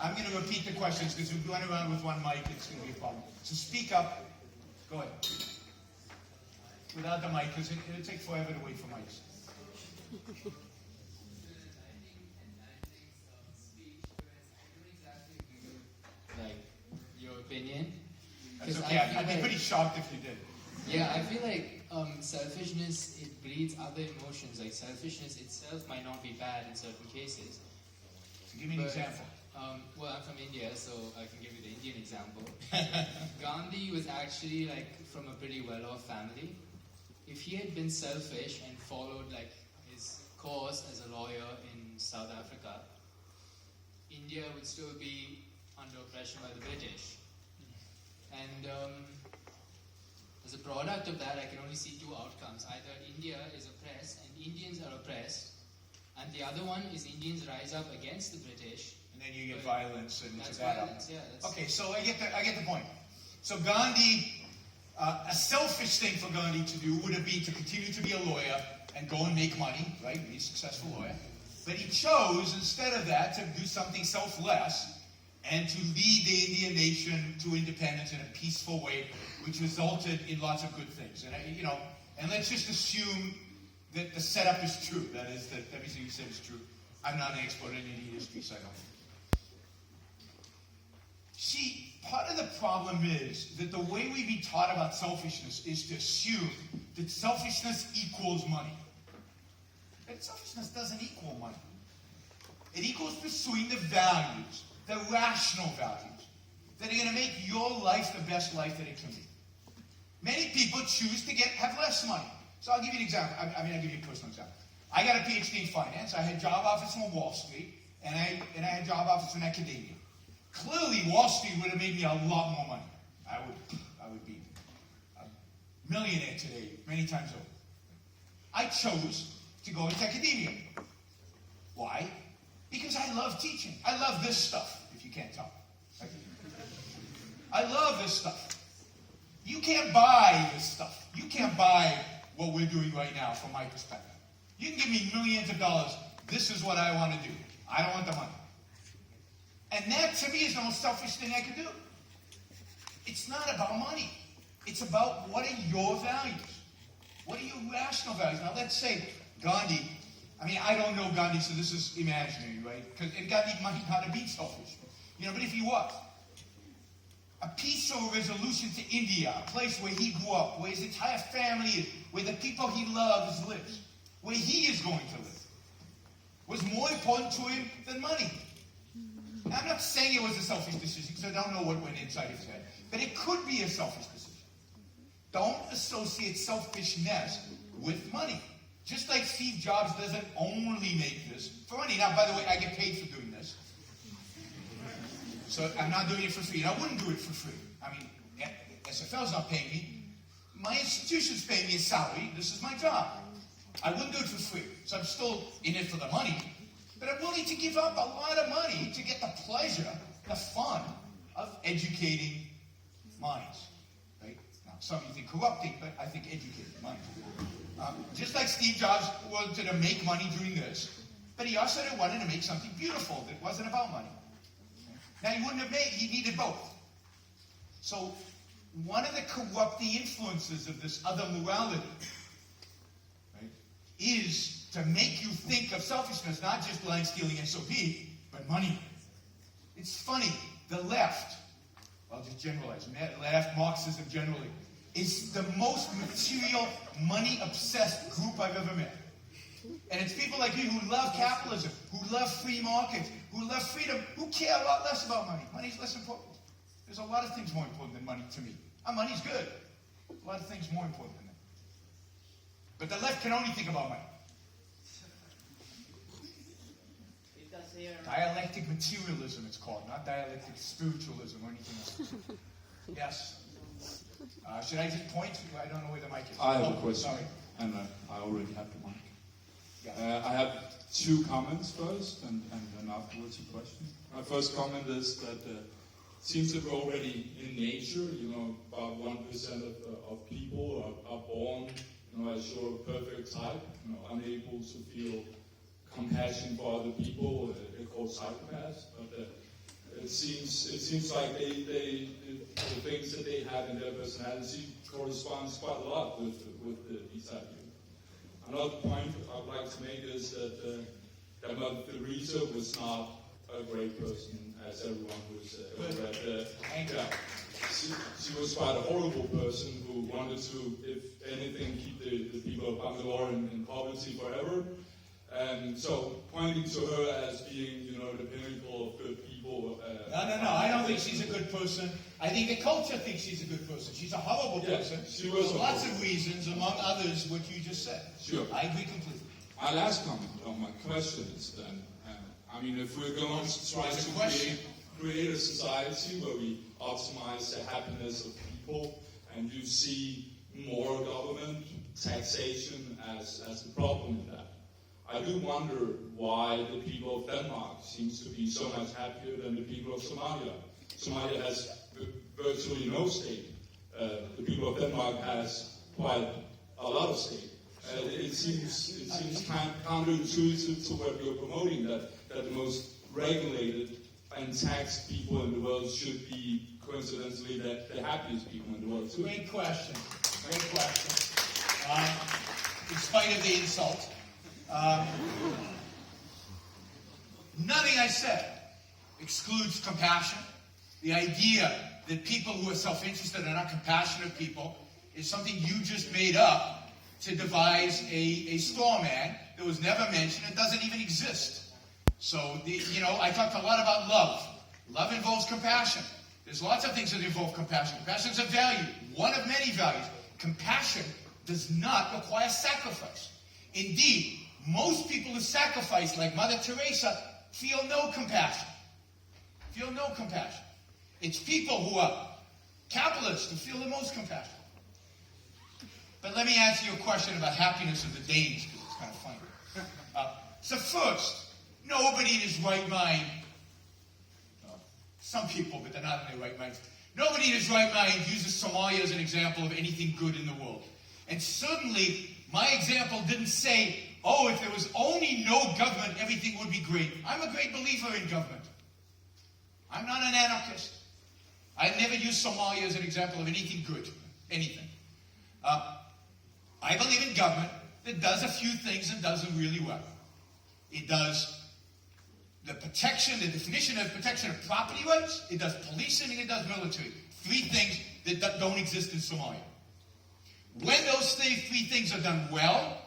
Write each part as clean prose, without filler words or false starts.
I'm going to repeat the questions because if we run around with one mic, it's going to be a problem. So speak up. Go ahead. Without the mic, because it'll take forever to wait for mics. Like, your opinion? That's okay. I'd be pretty shocked if you did. Yeah, I feel like selfishness, it breeds other emotions. Like selfishness itself might not be bad in certain cases. So give me an example. Well, I'm from India, so I can give you the Indian example. Gandhi was actually like from a pretty well-off family. If he had been selfish and followed like his course as a lawyer in South Africa, India would still be under oppression by the British. And as a product of that, I can only see two outcomes. Either India is oppressed and Indians are oppressed, and the other one is Indians rise up against the British. And then you get violence and that's that violence, yeah. Okay, so I get the point. So Gandhi, a selfish thing for Gandhi to do would have been to continue to be a lawyer and go and make money, right? Be a successful lawyer. But he chose, instead of that, to do something selfless and to lead the Indian nation to independence in a peaceful way, which resulted in lots of good things. And and let's just assume that the setup is true. That is, that everything you said is true. I'm not an expert in Indian history, so I don't. See, part of the problem is that the way we've been taught about selfishness is to assume that selfishness equals money. But selfishness doesn't equal money. It equals pursuing the values, the rational values, that are going to make your life the best life that it can be. Many people choose to have less money. So I'll give you an example. I'll give you a personal example. I got a PhD in finance. I had job offers from Wall Street, and I had job offers from academia. Clearly, Wall Street would have made me a lot more money. I would be a millionaire today, many times over. I chose to go into academia. Why? Because I love teaching. I love this stuff, if you can't tell. I love this stuff. You can't buy this stuff. You can't buy what we're doing right now from my perspective. You can give me millions of dollars. This is what I want to do. I don't want the money. And that, to me, is the most selfish thing I could do. It's not about money. It's about what are your values? What are your rational values? Now, let's say Gandhi, I don't know Gandhi, so this is imaginary, right? And Gandhi might not have been selfish. But if he was, a peaceful resolution to India, a place where he grew up, where his entire family is, where the people he loves lives, where he is going to live, was more important to him than money. Now, I'm not saying it was a selfish decision, because I don't know what went inside his head, but it could be a selfish decision. Don't associate selfishness with money. Just like Steve Jobs doesn't only make this for money. Now, by the way, I get paid for doing this. So I'm not doing it for free. And I wouldn't do it for free. SFL's not paying me. My institution's paying me a salary. This is my job. I wouldn't do it for free. So I'm still in it for the money. But I'm willing to give up a lot of money to get the pleasure, the fun of educating minds. Right? Now, some of you think corrupting, but I think educating minds. Just like Steve Jobs wanted to make money doing this, but he also wanted to make something beautiful that wasn't about money. Now, he needed both. So, one of the corrupting influences of this other morality, right, is to make you think of selfishness, not just lying, stealing, SOP, but money. It's funny, the left, I'll just generalize, left, Marxism generally, is the most material, money-obsessed group I've ever met. And it's people like you who love capitalism, who love free markets, who love freedom, who care a lot less about money. Money's less important. There's a lot of things more important than money to me. Money's good. A lot of things more important than that. But the left can only think about money. Dialectic materialism, it's called, not dialectic spiritualism or anything else. Yes. Should I just point? I don't know where the mic is. I have a question. Sorry. And I already have the mic. Yeah. I have two comments first, and then afterwards a question. My first comment is that it seems that we're already in nature, about 1% of people are born, as your perfect type, unable to feel compassion for other people. They're called psychopaths. But It seems like the things that they have in their personality corresponds quite a lot with these ideas. Another point I'd like to make is that Mother Teresa was not a great person, as everyone who's ever read. She was quite a horrible person who wanted to, if anything, keep the people of Bangalore in poverty forever. And so pointing to her as being, the pinnacle of good people. No. I don't think she's a good person. I think the culture thinks she's a good person. She's a horrible person. She was for lots of reasons, among others, what you just said. Sure. I agree completely. My last comment on my question is then, if we're going to try to create a society where we optimize the happiness of people, and you see more government, taxation as the problem in that, I do wonder why the people of Denmark seems to be so much happier than the people of Somalia. Somalia has virtually no state. The people of Denmark has quite a lot of state. It seems counterintuitive to what you're promoting, that the most regulated and taxed people in the world should be, coincidentally, the happiest people in the world too. Great question. In spite of the insult, nothing I said excludes compassion. The idea that people who are self-interested are not compassionate people is something you just made up to devise a straw man that was never mentioned. It doesn't even exist. So, I talked a lot about love. Love involves compassion. There's lots of things that involve compassion. Compassion is a value, one of many values. Compassion does not require sacrifice. Indeed, most people who sacrifice, like Mother Teresa, feel no compassion. It's people who are capitalists who feel the most compassion. But let me answer your question about happiness of the Danes, because it's kind of funny. So first, nobody in his right mind, some people, but they're not in their right minds, nobody in his right mind uses Somalia as an example of anything good in the world. And certainly, my example didn't say, if there was only no government, everything would be great. I'm a great believer in government. I'm not an anarchist. I never use Somalia as an example of anything good. Anything. I believe in government that does a few things and does them really well. It does the definition of protection of property rights, it does policing, and it does military. Three things that don't exist in Somalia. When those three things are done well,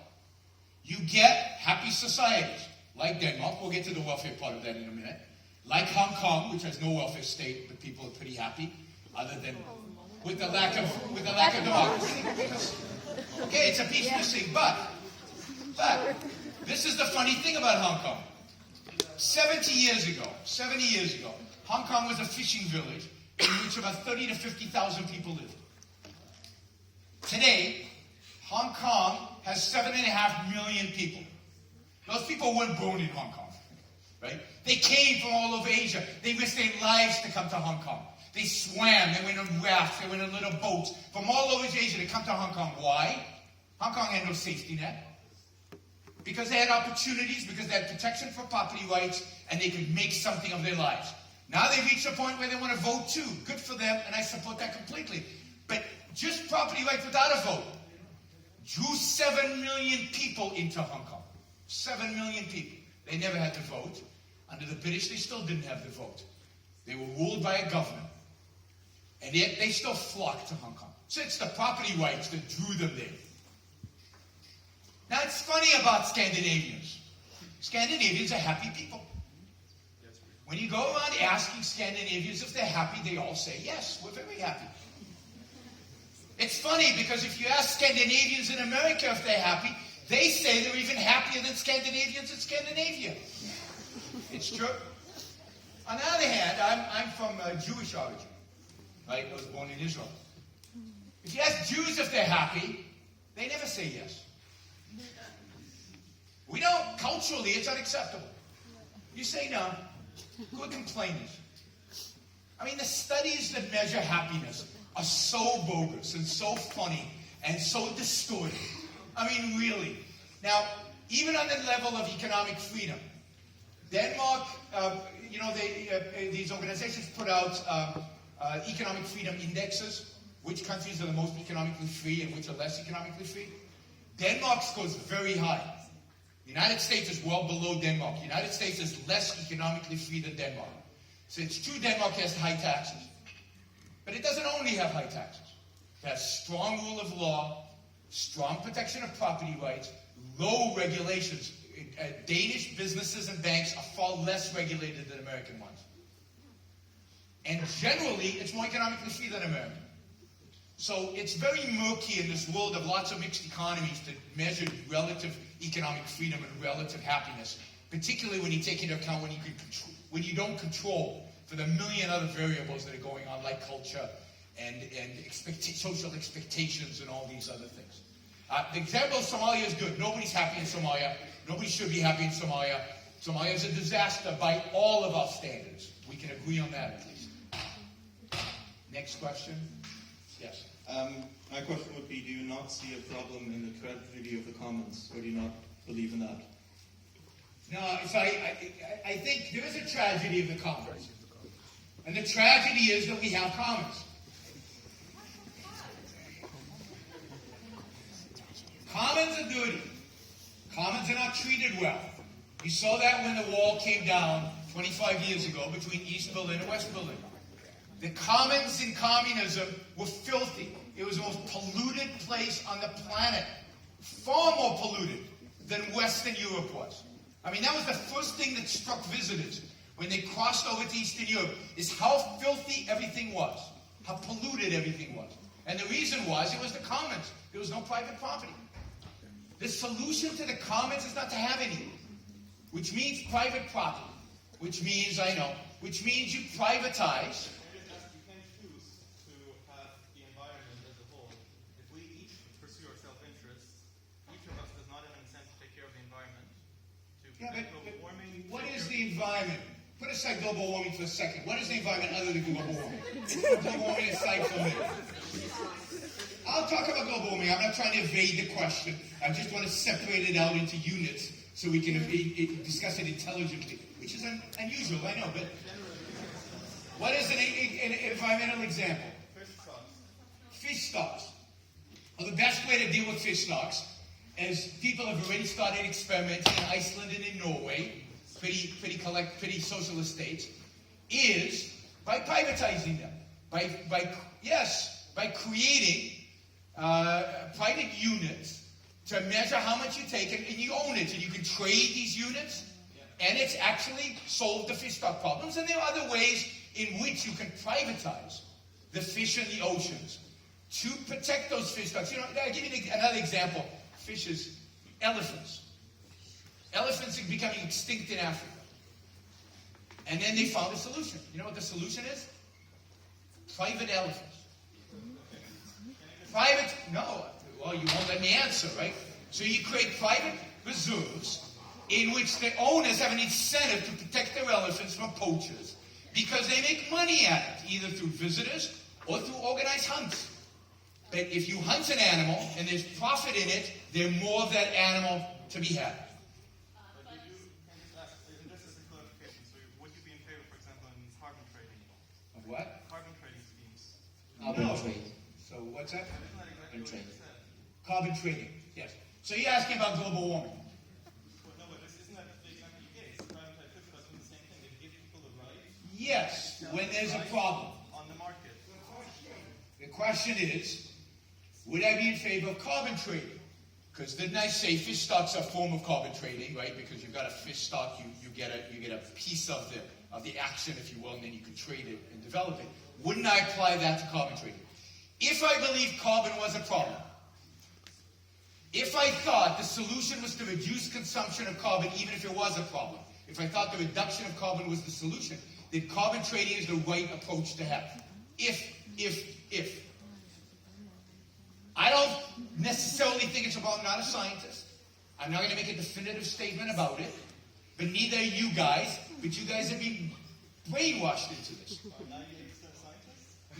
you get happy societies, like Denmark. We'll get to the welfare part of that in a minute. Like Hong Kong, which has no welfare state, but people are pretty happy, other than with the lack of democracy. Okay, it's a piece missing, but this is the funny thing about Hong Kong. 70 years ago, Hong Kong was a fishing village in which about 30 to 50,000 people lived. Today, Hong Kong has 7.5 million people. Those people weren't born in Hong Kong, right? They came from all over Asia. They risked their lives to come to Hong Kong. They swam, they went on rafts, they went on little boats from all over Asia to come to Hong Kong. Why? Hong Kong had no safety net. Because they had opportunities, because they had protection for property rights, and they could make something of their lives. Now they've reached a point where they want to vote too. Good for them, and I support that completely. But just property rights without a vote drew 7 million people into Hong Kong. 7 million people. They never had to vote. Under the British, they still didn't have the vote. They were ruled by a government. And yet they still flocked to Hong Kong. So it's the property rights that drew them there. Now it's funny about Scandinavians. Scandinavians are happy people. When you go around asking Scandinavians if they're happy, they all say, yes, we're very happy. It's funny because if you ask Scandinavians in America if they're happy, they say they're even happier than Scandinavians in Scandinavia. It's true. On the other hand, I'm from Jewish origin. Right? I was born in Israel. If you ask Jews if they're happy, they never say yes. We don't, culturally, it's unacceptable. You say no. Good complainers. I mean, the studies that measure happiness are so bogus and so funny and so distorted. I mean, really. Now, even on the level of economic freedom, Denmark, these organizations put out economic freedom indexes, which countries are the most economically free and which are less economically free. Denmark scores very high. The United States is well below Denmark. The United States is less economically free than Denmark. So it's true Denmark has high taxes. But it doesn't only have high taxes. It has strong rule of law, strong protection of property rights, low regulations. Danish businesses and banks are far less regulated than American ones. And generally, it's more economically free than American. So it's very murky in this world of lots of mixed economies to measure relative economic freedom and relative happiness, particularly when you take into account when you don't control for the million other variables that are going on, like culture and social expectations and all these other things. The example of Somalia is good. Nobody's happy in Somalia. Nobody should be happy in Somalia. Somalia is a disaster by all of our standards. We can agree on that at least. Next question. Yes. My question would be, do you not see a problem in the tragedy of the commons, or do you not believe in that? No, I think there is a tragedy of the commons. And the tragedy is that we have commons. Commons are dirty. Commons are not treated well. You saw that when the wall came down 25 years ago between East Berlin and West Berlin. The commons in communism were filthy. It was the most polluted place on the planet. Far more polluted than Western Europe was. I mean, that was the first thing that struck visitors when they crossed over to Eastern Europe, is how filthy everything was. How polluted everything was. And the reason was, it was the commons. There was no private property. The solution to the commons is not to have any, which means private property, which means you privatize. You can choose to have the environment as a whole. If we each pursue our self-interests, each of us does not have an incentive to take care of the environment, to prevent global warming. What is the environment? Put aside global warming for a second. What is the environment other than global warming? Global warming aside from it. I'll talk about global warming. I'm not trying to evade the question. I just want to separate it out into units so we can discuss it intelligently, which is unusual, I know, but what is an environmental example? Fish stocks. Well, the best way to deal with fish stocks, as people have already started experimenting in Iceland and in Norway, pretty socialist states, is by privatizing them. By creating private units to measure how much you take, and you own it, and you can trade these units, and it's actually solved the fish stock problems. And there are other ways in which you can privatize the fish in the oceans to protect those fish stocks. I'll give you another example. Fishes, elephants. Elephants are becoming extinct in Africa. And then they found a solution. You know what the solution is? Private elephants. No. Well, you won't let me answer, right? So you create private reserves in which the owners have an incentive to protect their elephants from poachers because they make money at it, either through visitors or through organized hunts. But if you hunt an animal and there's profit in it, there's more of that animal to be had. What? Carbon trading schemes. Carbon trade. So what's that? Carbon trade. Carbon trading, yes. So you're asking about global warming. No, but isn't that the example you gave? Private fish stocks do the same thing. They give people the right. Yes, when there's a problem. On the market. The question is, would I be in favor of carbon trading? Because didn't I say fish stocks are a form of carbon trading, right? Because you've got a fish stock, you get a piece of the action, if you will, and then you can trade it and develop it. Wouldn't I apply that to carbon trading? If I believed carbon was a problem, if I thought the solution was to reduce consumption of carbon, even if it was a problem, if I thought the reduction of carbon was the solution, then carbon trading is the right approach to have. If. I don't necessarily think it's a problem. I'm not a scientist. I'm not going to make a definitive statement about it. But neither are you guys. But you guys have been brainwashed into this.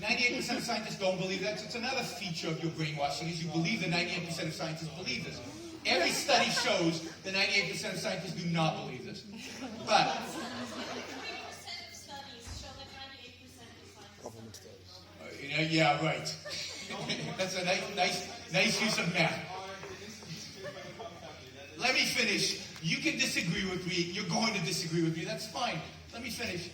98% of scientists don't believe that. It's another feature of your brainwashing is you believe that 98% of scientists believe this. Every study shows that 98% of scientists do not believe this. But Yeah, right. That's a nice use of math. Let me finish. You can disagree with me. You're going to disagree with me. That's fine. Let me finish.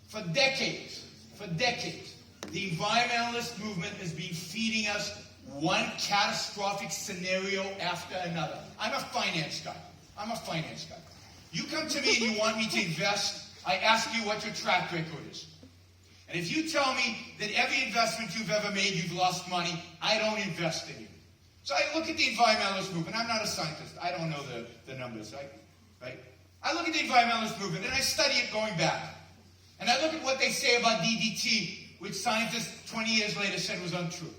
For decades, the environmentalist movement has been feeding us one catastrophic scenario after another. I'm a finance guy. You come to me and you want me to invest, I ask you what your track record is. And if you tell me that every investment you've ever made, you've lost money, I don't invest in you. So I look at the environmentalist movement. I'm not a scientist. I don't know the numbers, right? I look at the environmentalist movement and I study it going back. And I look at what they say about DDT, which scientists 20 years later said was untrue.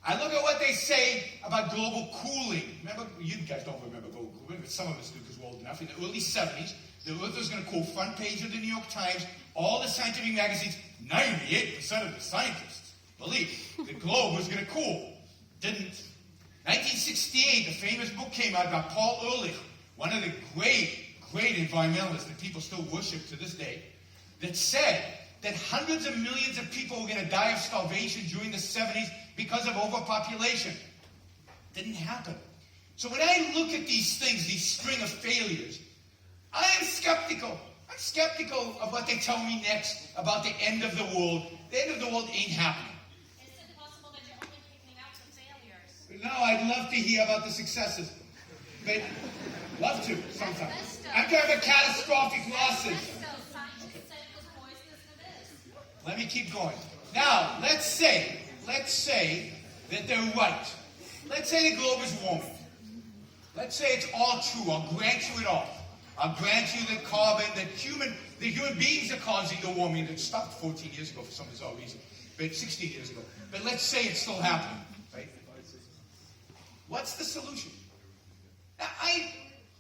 I look at what they say about global cooling. Remember, you guys don't remember global cooling, but some of us do because we're old enough. In the early 70s, the Earth was going to cool, front page of the New York Times, all the scientific magazines, 98% of the scientists believed the globe was going to cool. Didn't. 1968, a famous book came out by Paul Ehrlich, one of the great environmentalists that people still worship to this day, that said that hundreds of millions of people were going to die of starvation during the 70s because of overpopulation. Didn't happen. So when I look at these things, these string of failures, I am skeptical. I'm skeptical of what they tell me next about the end of the world. The end of the world ain't happening. Is it possible that you're only picking out some failures? No, I'd love to hear about the successes. But love to, sometimes. I'm talking about catastrophic losses. Scientists said it was poisonous to this. Let me keep going. Now, let's say that they're right. Let's say the globe is warming. Let's say it's all true. I'll grant you it all. I'll grant you that the human beings are causing the warming that stopped 14 years ago for some bizarre reason, but 16 years ago. But let's say it's still happening, right? What's the solution? Now,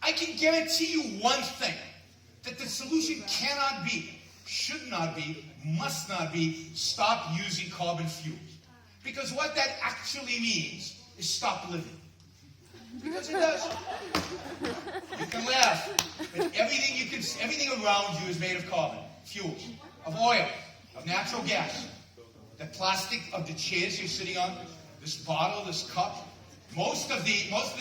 I can guarantee you one thing, that the solution cannot be, should not be, must not be, stop using carbon fuels. Because what that actually means is stop living. Because it does. You can laugh, but everything around you is made of carbon, fuels, of oil, of natural gas. The plastic of the chairs you're sitting on, this bottle, this cup, most of the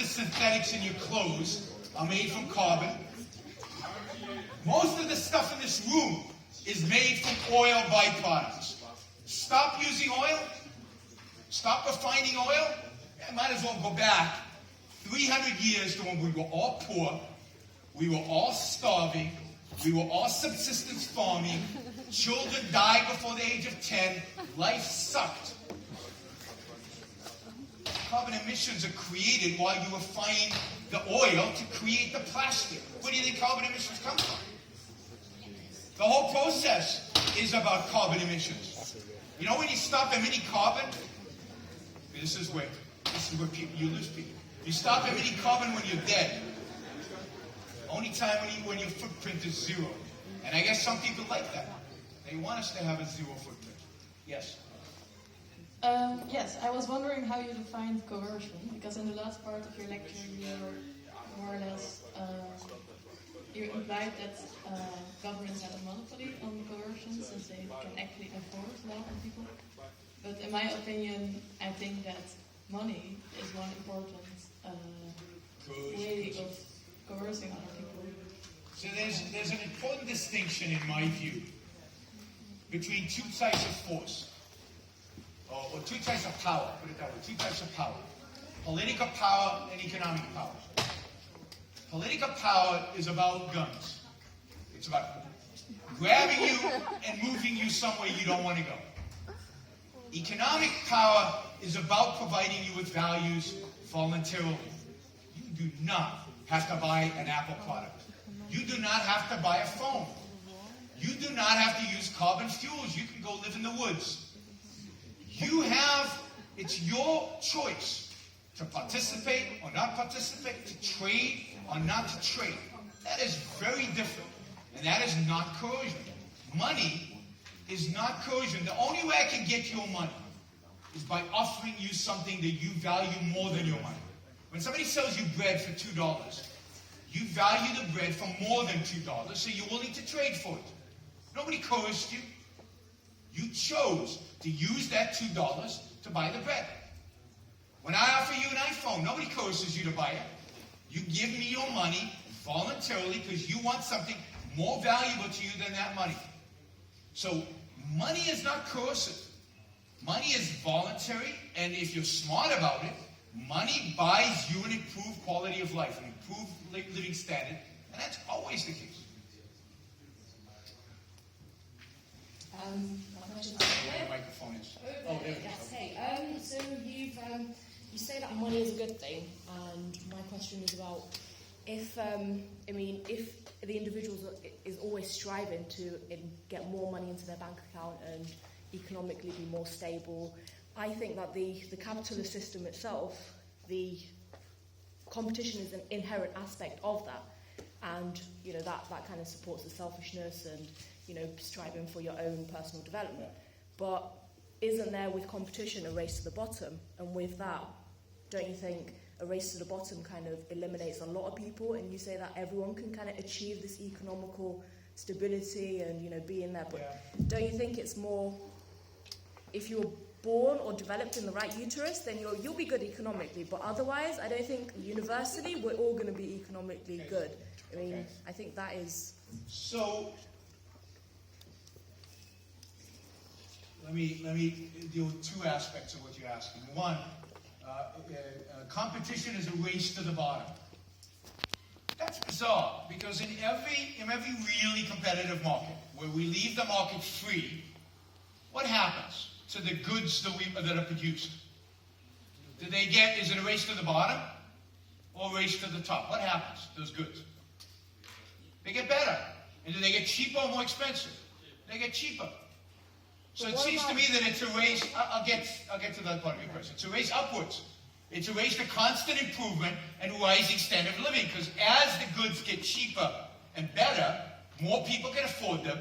synthetics in your clothes are made from carbon. Most of the stuff in this room is made from oil byproducts. Stop using oil. Stop refining oil. I might as well go back 300 years to when we were all poor, we were all starving, we were all subsistence farming, children died before the age of 10, life sucked. Carbon emissions are created while you refine the oil to create the plastic. Where do you think carbon emissions come from? The whole process is about carbon emissions. You know when you stop emitting carbon? This is where you lose people. You stop emitting carbon when you're dead. Only time when your footprint is zero. And I guess some people like that. They want us to have a zero footprint. Yes? Yes, I was wondering how you defined coercion, because in the last part of your lecture you were more or less, you implied that governments have a monopoly on coercion since they can actually enforce law on people. But in my opinion, I think that money is one important way of coercing other people. So there's an important distinction in my view between two types of force, or two types of power, put it that way, two types of power. Political power and economic power. Political power is about guns. It's about grabbing you and moving you somewhere you don't want to go. Economic power is about providing you with values voluntarily. You do not have to buy an Apple product. You do not have to buy a phone. You do not have to use carbon fuels. You can go live in the woods. It's your choice to participate or not participate, to trade or not to trade. That is very different. And that is not coercion. Money is not coercion. The only way I can get your money is by offering you something that you value more than your money. When somebody sells you bread for $2, you value the bread for more than $2, so you're willing to trade for it. Nobody coerced you. You chose to use that $2 to buy the bread. When I offer you an iPhone, nobody coerces you to buy it. You give me your money voluntarily because you want something more valuable to you than that money. So money is not coercive. Money is voluntary, and if you're smart about it, money buys you an improved quality of life, an improved living standard, and that's always the case. My question's Where the microphone is. Oh, there it is. Yes, hey. So you say that money is a good thing, and my question is about if the individual is always striving to get more money into their bank account and economically be more stable, I think that the capitalist system itself, the competition is an inherent aspect of that, and that kind of supports the selfishness and striving for your own personal development. But isn't there with competition a race to the bottom? And with that, don't you think a race to the bottom kind of eliminates a lot of people, and you say that everyone can kind of achieve this economical stability and be in there? But don't you think it's more, if you're born or developed in the right uterus, then you'll be good economically, but otherwise I don't think universally we're all going to be economically good. I mean, I think that is... So let me deal with two aspects of what you're asking. One, competition is a race to the bottom. That's bizarre, because in every really competitive market, where we leave the market free, what happens to the goods that are produced? Is it a race to the bottom or a race to the top? What happens to those goods? They get better. And do they get cheaper or more expensive? They get cheaper. So it seems to me that it's a race. I'll get to that part of your question. It's a race upwards. It's a race to constant improvement and rising standard of living, because as the goods get cheaper and better, more people can afford them,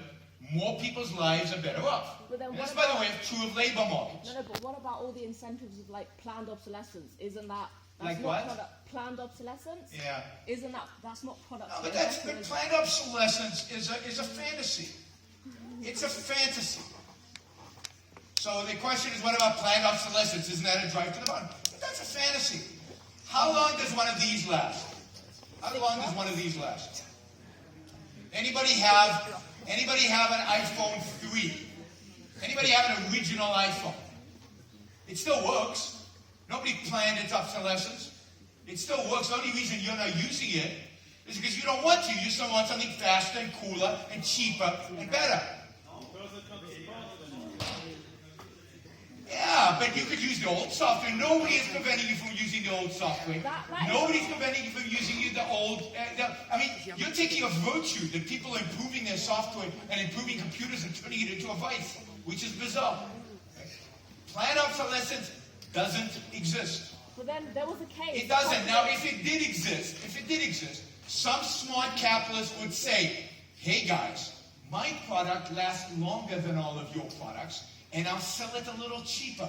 more people's lives are better off. And this, by the way, is true of labor markets. No, but what about all the incentives of planned obsolescence? Isn't that... Like what? Planned obsolescence? Yeah. Isn't that's not product? No, but planned obsolescence is a fantasy. It's a fantasy. So the question is, what about planned obsolescence? Isn't that a drive to the bottom? But that's a fantasy. How long does one of these last? How long does one of these last? Anybody have an iPhone 3? Anybody have an original iPhone? It still works. Nobody planned its obsolescence. It still works. The only reason you're not using it is because you don't want to. You still want something faster and cooler and cheaper and better. Yeah, but you could use the old software. Nobody is preventing you from using the old software. Nobody's preventing you from using the old... you're taking a virtue that people are improving their software and improving computers and turning it into a vice, which is bizarre. Planned obsolescence doesn't exist. But then there was a case... It doesn't. Now, if it did exist, some smart capitalist would say, hey guys, my product lasts longer than all of your products, and I'll sell it a little cheaper.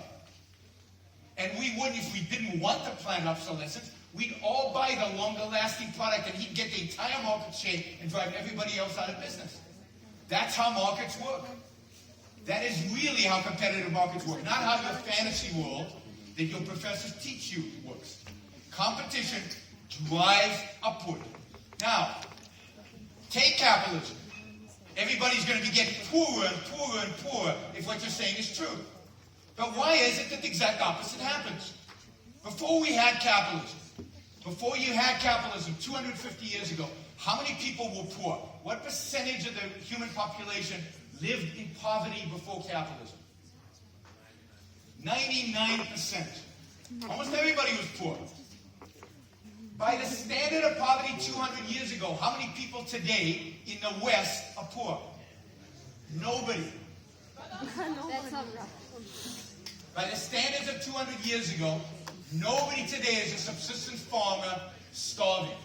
And we wouldn't, if we didn't want the planned obsolescence, we'd all buy the longer lasting product, and he'd get the entire market share and drive everybody else out of business. That's how markets work. That is really how competitive markets work, not how your fantasy world that your professors teach you works. Competition drives upward. Now, take capitalism. Everybody's going to be getting poorer and poorer and poorer if what you're saying is true. But why is it that the exact opposite happens? Before we had capitalism, before you had capitalism 250 years ago, how many people were poor? What percentage of the human population lived in poverty before capitalism? 99%. Almost everybody was poor. By the standard of poverty 200 years ago, how many people today in the West are poor? Nobody. By the standards of 200 years ago, nobody today is a subsistence farmer starving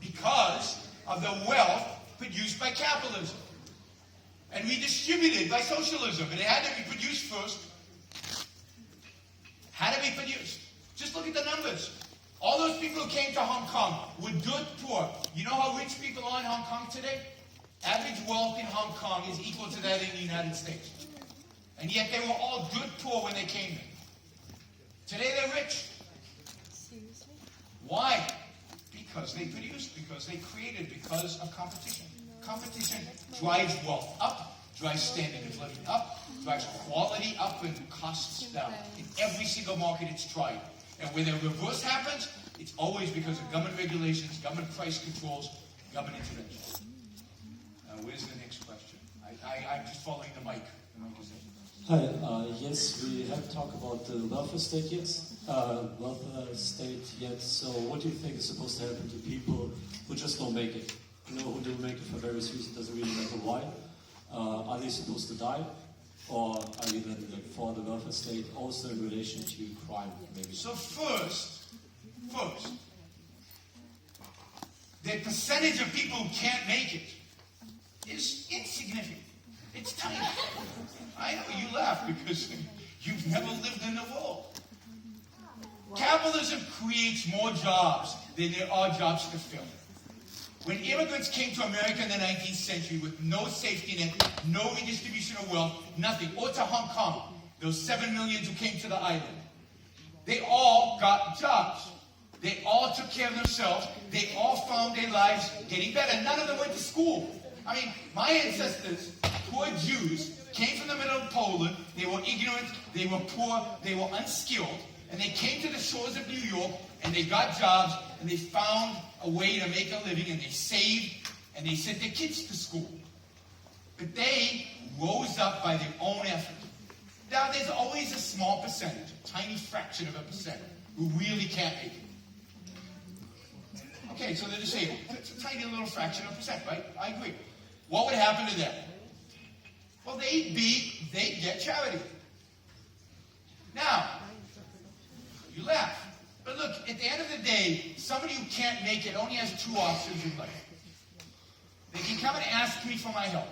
because of the wealth produced by capitalism and redistributed by socialism. And it had to be produced first. Had to be produced. Just look at the numbers. All those people who came to Hong Kong were dirt poor. You know how rich people are in Hong Kong today? Average wealth in Hong Kong is equal to that in the United States. And yet they were all good poor when they came there. Today they're rich. Seriously? Why? Because they produced, because they created, because of competition. Competition drives wealth up, drives standard of living up, drives quality up, and costs down. In every single market it's tried. And when the reverse happens, it's always because of government regulations, government price controls, government intervention. Where's the next question? I'm just following the mic. Hi, yes, we haven't talked about the welfare state yet. So what do you think is supposed to happen to people who just don't make it? You know, who don't make it for various reasons, doesn't really matter why. Are they supposed to die? Or are you then for the welfare state also in relation to crime, maybe? So first, the percentage of people who can't make it is insignificant. It's tiny. I know you laugh because you've never lived in the world. Capitalism creates more jobs than there are jobs to fill. When immigrants came to America in the 19th century with no safety net, no redistribution of wealth, nothing, or to Hong Kong, those 7 million who came to the island, they all got jobs. They all took care of themselves. They all found their lives getting better. None of them went to school. I mean, my ancestors, poor Jews, came from the middle of Poland. They were ignorant, they were poor, they were unskilled, and they came to the shores of New York, and they got jobs, and they found a way to make a living, and they saved, and they sent their kids to school. But they rose up by their own effort. Now, there's always a small percentage, a tiny fraction of a percent, who really can't make it. Okay, so they're disabled. It's a tiny little fraction of a percent, right? I agree. What would happen to them? Well, they'd get charity. Now, you laugh. But look, at the end of the day, somebody who can't make it only has two options in life. They can come and ask me for my help.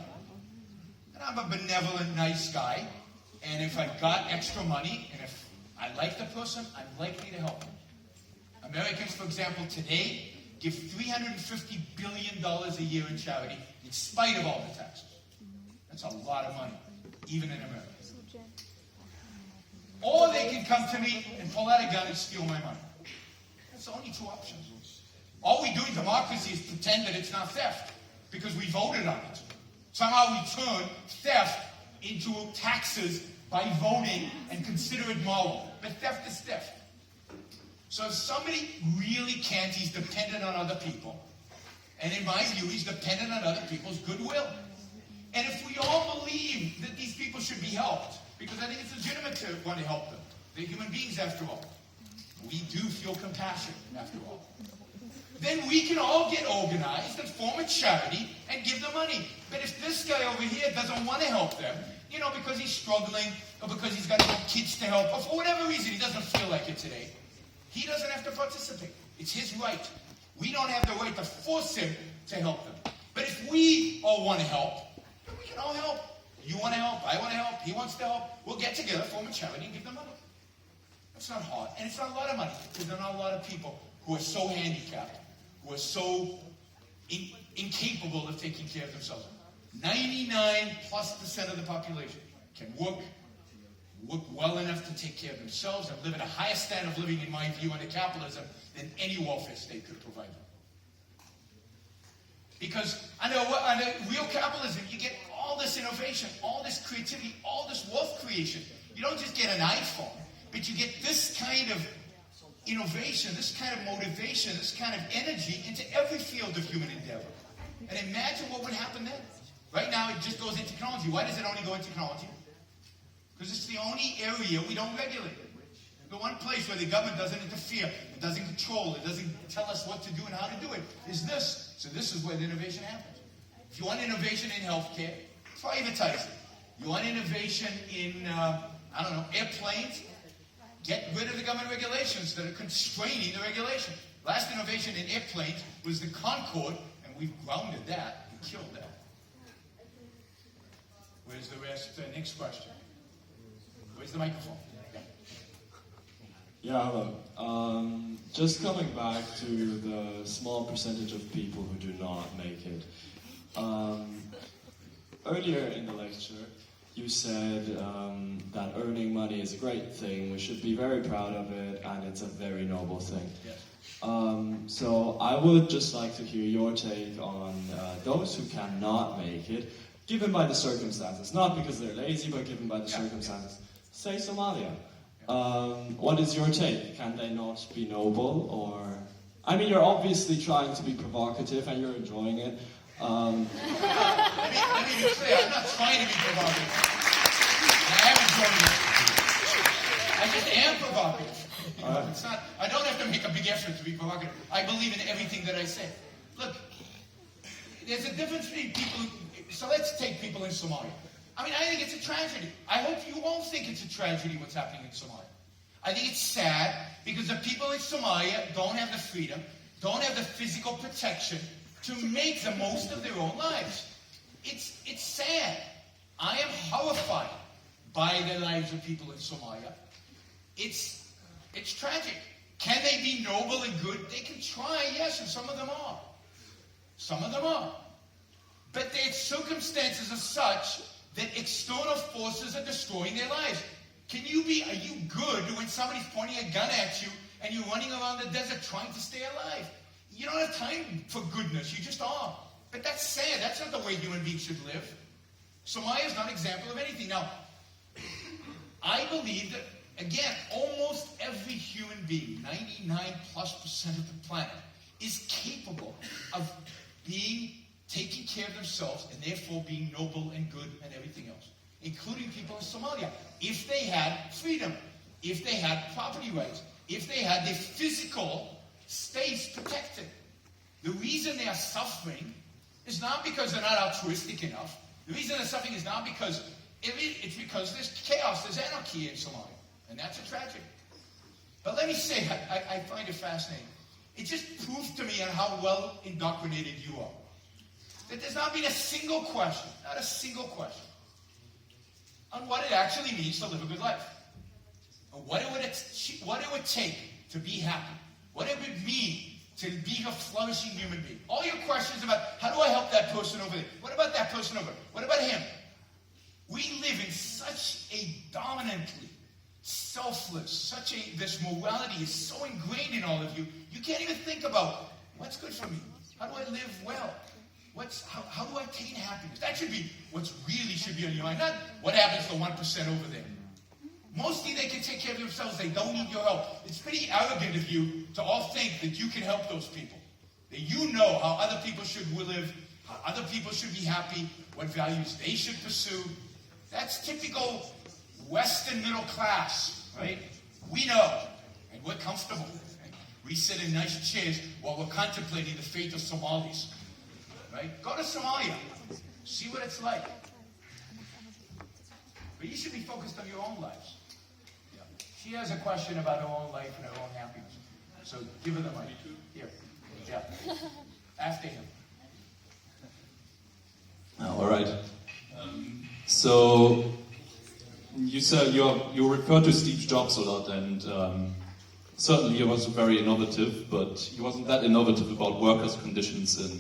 And I'm a benevolent, nice guy. And if I've got extra money, and if I like the person, I'm likely to help them. Americans, for example, today give $350 billion a year in charity in spite of all the taxes. That's a lot of money, even in America. Or they can come to me and pull out a gun and steal my money. That's the only two options. All we do in democracy is pretend that it's not theft, because we voted on it. Somehow we turn theft into taxes by voting and consider it moral. But theft is theft. So if somebody really can't, he's dependent on other people. And in my view, he's dependent on other people's goodwill. And if we all believe that these people should be helped, because I think it's legitimate to want to help them. They're human beings after all. We do feel compassion after all. Then we can all get organized and form a charity and give them money. But if this guy over here doesn't want to help them, you know, because he's struggling, or because he's got no kids to help, or for whatever reason he doesn't feel like it today, he doesn't have to participate. It's his right. We don't have the right to force him to help them. But if we all want to help, then we can all help. You want to help, I want to help, he wants to help. We'll get together, form a charity, and give them money. That's not hard. And it's not a lot of money, because there are not a lot of people who are so handicapped, who are so incapable of taking care of themselves. 99+% of the population can work well enough to take care of themselves and live at a higher standard of living, in my view, under capitalism than any welfare state could provide them. Because under real capitalism, you get all this innovation, all this creativity, all this wealth creation. You don't just get an iPhone, but you get this kind of innovation, this kind of motivation, this kind of energy into every field of human endeavor. And imagine what would happen then. Right now, it just goes in technology. Why does it only go in technology? Because it's the only area we don't regulate. The one place where the government doesn't interfere, it doesn't control, it doesn't tell us what to do and how to do it, is this. So this is where the innovation happens. If you want innovation in healthcare, privatize it. You want innovation in, airplanes, get rid of the government regulations that are constraining the regulation. Last innovation in airplanes was the Concorde, and we've grounded that and killed that. Where's the rest? Next question. Where's the microphone? Yeah, hello. Just coming back to the small percentage of people who do not make it. earlier in the lecture, you said that earning money is a great thing. We should be very proud of it, and it's a very noble thing. Yes. So I would just like to hear your take on those who cannot make it, given by the circumstances. Not because they're lazy, but given by the circumstances. Say Somalia. What is your take? Can they not be noble? Or, I mean, you're obviously trying to be provocative, and you're enjoying it. Let me be clear, I'm not trying to be provocative. I am enjoying it. I just am provocative. You know, it's not, I don't have to make a big effort to be provocative. I believe in everything that I say. Look, there's a difference between people so let's take people in Somalia. I mean, I think it's a tragedy. I hope you all think it's a tragedy what's happening in Somalia. I think it's sad because the people in Somalia don't have the freedom, don't have the physical protection to make the most of their own lives. It's sad. I am horrified by the lives of people in Somalia. It's tragic. Can they be noble and good? They can try, yes, and some of them are. Some of them are. But their circumstances are such that external forces are destroying their lives. Are you good when somebody's pointing a gun at you and you're running around the desert trying to stay alive? You don't have time for goodness, you just are. But that's sad, that's not the way human beings should live. Somalia is not an example of anything. Now, I believe that, again, almost every human being, 99+% of the planet, is capable of taking care of themselves and therefore being noble and good and everything else, including people in Somalia. If they had freedom, if they had property rights, if they had their physical space protected. The reason they are suffering is not because they're not altruistic enough. The reason they're suffering is not because it's because there's chaos, there's anarchy in Somalia. And that's a tragedy. But let me say, I find it fascinating. It just proves to me on how well indoctrinated you are. That there's not been a single question, not a single question, on what it actually means to live a good life. Or what it would take to be happy. What it would mean to be a flourishing human being. All your questions about, how do I help that person over there? What about that person over there? What about him? We live in such a dominantly selfless, this morality is so ingrained in all of you, you can't even think about, what's good for me? How do I live well? How do I attain happiness? That should be really should be on your mind. Not what happens to 1% over there. Mostly they can take care of themselves. They don't need your help. It's pretty arrogant of you to all think that you can help those people. That you know how other people should live, how other people should be happy, what values they should pursue. That's typical Western middle class, right? We know, and we're comfortable. Right? We sit in nice chairs while we're contemplating the fate of Somalis. Right? Go to Somalia. See what it's like. But you should be focused on your own lives. Yeah. She has a question about her own life and her own happiness. So give her the mic. Here. Yeah. After him. All right. So you said you referred to Steve Jobs a lot, and certainly he was very innovative, but he wasn't that innovative about workers' conditions in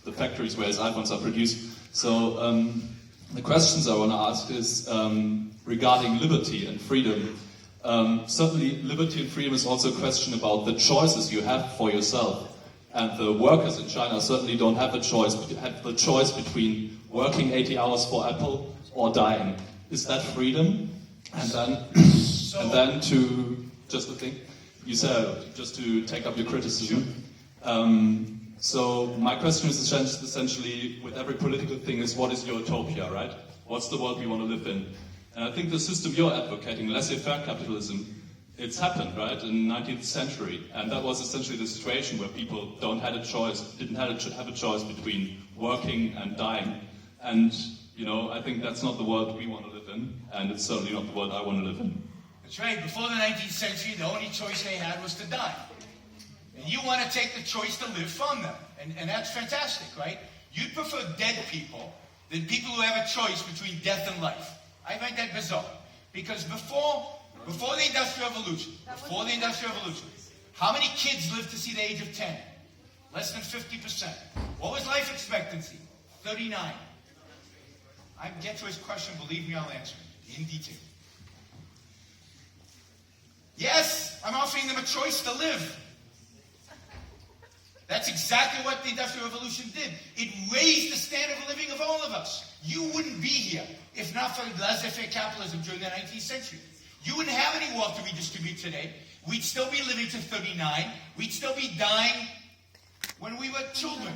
the factories where his iPhones are produced. So the questions I want to ask is regarding liberty and freedom. Certainly liberty and freedom is also a question about the choices you have for yourself. And the workers in China certainly don't have the choice between working 80 hours for Apple or dying. Is that freedom? And then to just the thing you said, just to take up your criticism. So my question is essentially, with every political thing, is what is your utopia, right? What's the world we want to live in? And I think the system you're advocating, laissez-faire capitalism, it's happened, right, in the 19th century. And that was essentially the situation where people didn't have a choice between working and dying. And, I think that's not the world we want to live in. And it's certainly not the world I want to live in. That's right. Before the 19th century, the only choice they had was to die. And you want to take the choice to live from them. And that's fantastic, right? You'd prefer dead people than people who have a choice between death and life. I find that bizarre. Because before the Industrial Revolution, how many kids lived to see the age of 10? Less than 50%. What was life expectancy? 39. I get to his question, believe me, I'll answer it in detail. Yes, I'm offering them a choice to live. That's exactly what the Industrial Revolution did. It raised the standard of living of all of us. You wouldn't be here if not for laissez-faire capitalism during the 19th century. You wouldn't have any wealth to redistribute today. We'd still be living to 39. We'd still be dying when we were children.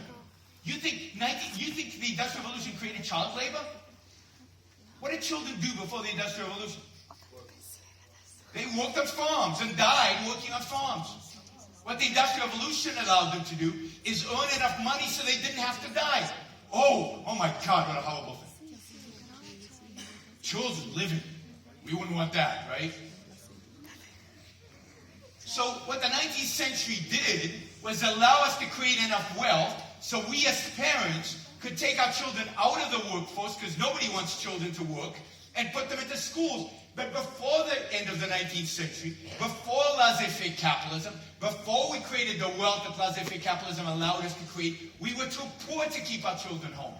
You think the Industrial Revolution created child labor? What did children do before the Industrial Revolution? They worked on farms and died working on farms. What the Industrial Revolution allowed them to do is earn enough money so they didn't have to die. Oh my God, what a horrible thing. Children living. We wouldn't want that, right? So what the 19th century did was allow us to create enough wealth so we as parents could take our children out of the workforce, because nobody wants children to work, and put them into schools. But before the end of the 19th century, before laissez-faire capitalism, before we created the wealth that laissez-faire capitalism allowed us to create, we were too poor to keep our children home.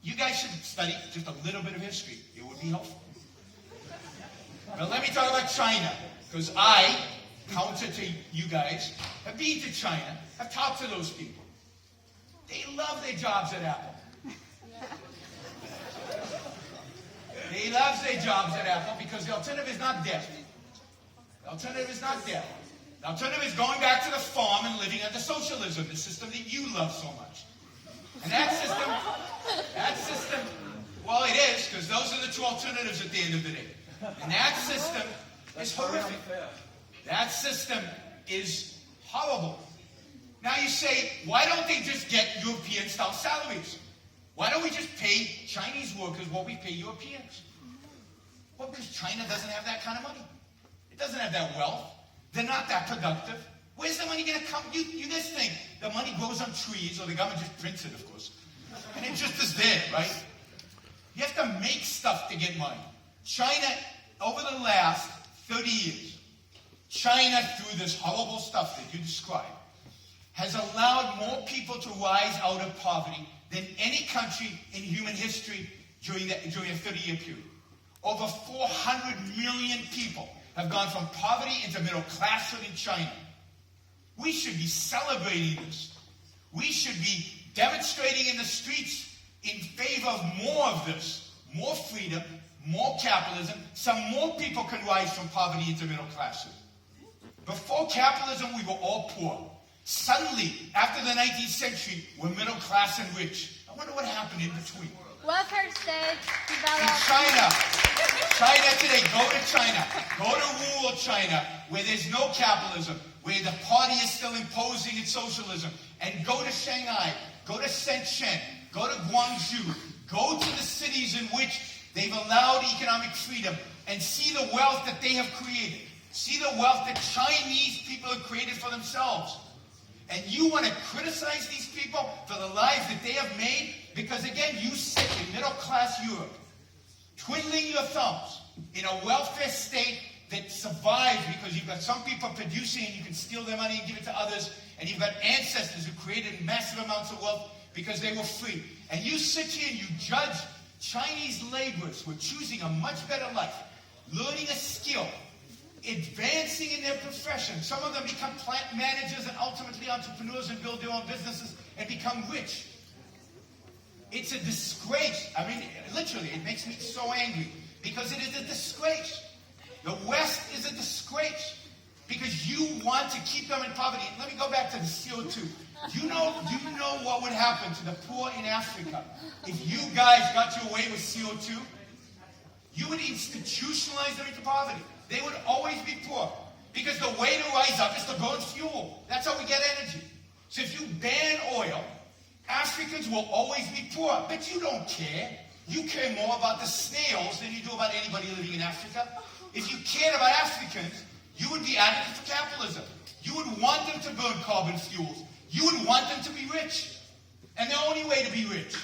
You guys should study just a little bit of history. It would be helpful. Now let me talk about China, because I, counter to you guys, have been to China, have talked to those people. They love their jobs at Apple. They love their jobs at Apple because the alternative is not death. The alternative is not death. The alternative is going back to the farm and living under socialism, the system that you love so much. And that system, well, it is, because those are the two alternatives at the end of the day. And that system is horrific. That system is horrible. Now you say, why don't they just get European-style salaries? Why don't we just pay Chinese workers what we pay Europeans? Well, because China doesn't have that kind of money. It doesn't have that wealth. They're not that productive. Where's the money going to come? You guys think the money grows on trees, or the government just prints it, of course. And it just is there, right? You have to make stuff to get money. China, over the last 30 years, China, through this horrible stuff that you described, has allowed more people to rise out of poverty than any country in human history during a 30-year period. Over 400 million people have gone from poverty into middle class in China. We should be celebrating this. We should be demonstrating in the streets in favor of more of this, more freedom, more capitalism, so more people can rise from poverty into middle class. Before capitalism, we were all poor. Suddenly, after the 19th century, we're middle class and rich. I wonder what happened in between. Welfare state In developed. China today, go to China. Go to rural China, where there's no capitalism, where the party is still imposing its socialism. And go to Shanghai, go to Shenzhen, go to Guangzhou, go to the cities in which they've allowed economic freedom, and see the wealth that they have created. See the wealth that Chinese people have created for themselves. And you want to criticize these people for the lives that they have made? Because again, you sit in middle-class Europe, twiddling your thumbs in a welfare state that survives because you've got some people producing and you can steal their money and give it to others, and you've got ancestors who created massive amounts of wealth because they were free. And you sit here and you judge Chinese laborers who are choosing a much better life, learning a skill, advancing in their profession. Some of them become plant managers and ultimately entrepreneurs and build their own businesses and become rich. It's a disgrace. I mean, literally, it makes me so angry because it is a disgrace. The West is a disgrace because you want to keep them in poverty. Let me go back to the CO2. Do you know what would happen to the poor in Africa if you guys got your way with CO2? You would institutionalize them into poverty. They would always be poor because the way to rise up is to burn fuel. That's how we get energy. So if you ban oil, Africans will always be poor. But you don't care. You care more about the snails than you do about anybody living in Africa. If you cared about Africans, you would be advocates for capitalism. You would want them to burn carbon fuels. You would want them to be rich. And the only way to be rich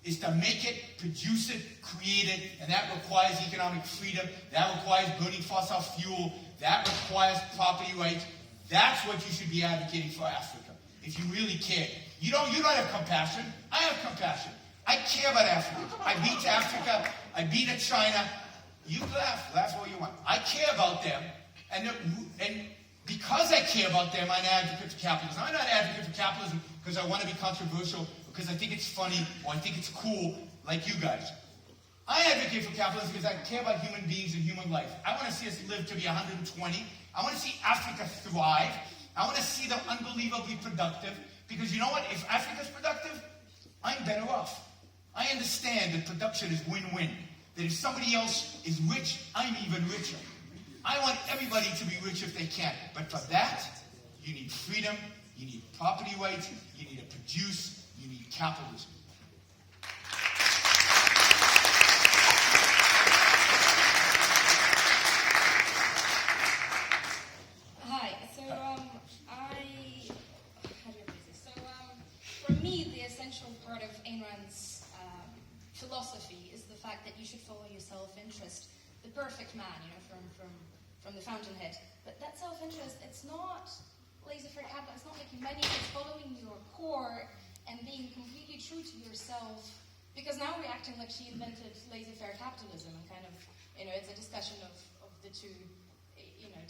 is to make it, produce it, create it, and that requires economic freedom, that requires burning fossil fuel, that requires property rights. That's what you should be advocating for Africa, if you really care. You don't have compassion. I have compassion. I care about Africa. I've been to Africa. I've been to China. You laugh all you want. I care about them, and because I care about them, I'm an advocate for capitalism. I'm not an advocate for capitalism because I want to be controversial, because I think it's funny, or I think it's cool, like you guys. I advocate for capitalism because I care about human beings and human life. I want to see us live to be 120. I want to see Africa thrive. I want to see them unbelievably productive, because you know what? If Africa's productive, I'm better off. I understand that production is win-win. That if somebody else is rich, I'm even richer. I want everybody to be rich if they can. But for that, you need freedom, you need property rights, you need to produce, you need capitalism. Hi. For me, the essential part of Ayn Rand's philosophy is the fact that you should follow your self-interest. The perfect man, from the Fountainhead. But that self-interest, it's not laissez-faire capital. It's not making money. It's following your core and being completely true to yourself. Because now we're acting like she invented laissez-faire capitalism, and kind of, it's a discussion of the two,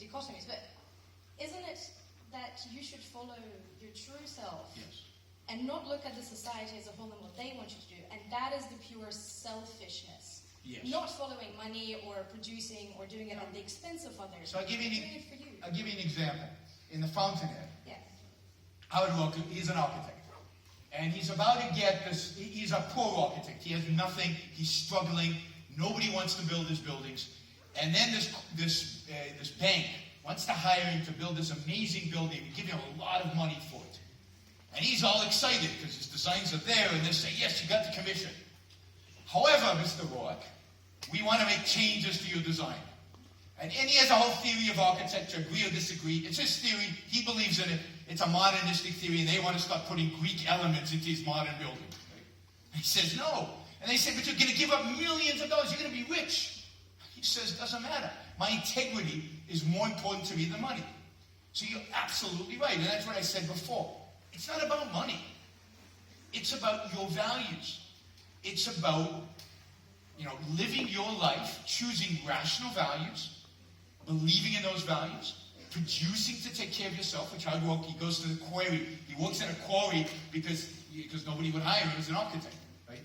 dichotomies. But isn't it that you should follow your true self? Yes. And not look at the society as a whole and what they want you to do. And that is the pure selfishness. Yes. Not following money or producing or doing it at the expense of others. So I'll give you an example. In the Fountainhead, Yeah. Howard Rook, he's an architect. And he's about to get this, he's a poor architect. He has nothing, he's struggling, nobody wants to build his buildings. And then this bank wants to hire him to build this amazing building, give him a lot of money for it. And he's all excited because his designs are there, and they say, yes, you got the commission. However, Mr. Rourke, we want to make changes to your design. And he has a whole theory of architecture, agree or disagree. It's his theory, he believes in it. It's a modernistic theory, and they want to start putting Greek elements into these modern buildings. Right? He says, no. And they say, but you're going to give up millions of dollars, you're going to be rich. He says, doesn't matter. My integrity is more important to me than money. So you're absolutely right, and that's what I said before. It's not about money. It's about your values. It's about, living your life, choosing rational values, believing in those values, producing to take care of yourself, which Howard Rook, he goes to the quarry. He works in a quarry because nobody would hire him as an architect, right?